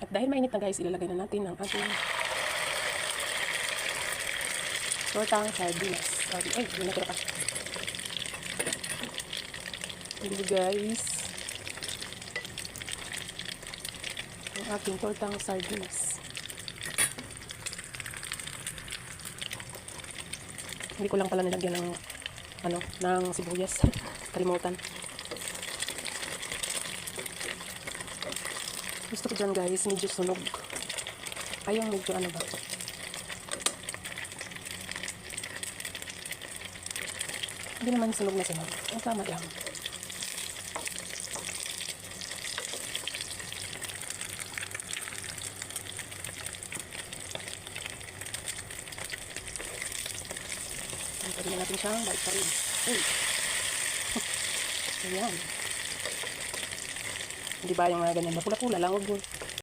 At dahil mainit na guys, ilalagay na natin ang ating tortang sardinas. Ay, yun na pa. Hindi guys, ang aking tortang sardinas. Hindi ko lang pala nilagyan ng ng sibuyas. Kalimutan. Gusto ko dyan guys, medyo sunog. Ayaw medyo ba. Hindi naman sunog na sunog. Ang tama lang. Pwede na natin siyang balik pa rin. Ayan. Hindi ba yung mga ganyan na pula-pula lang, huwag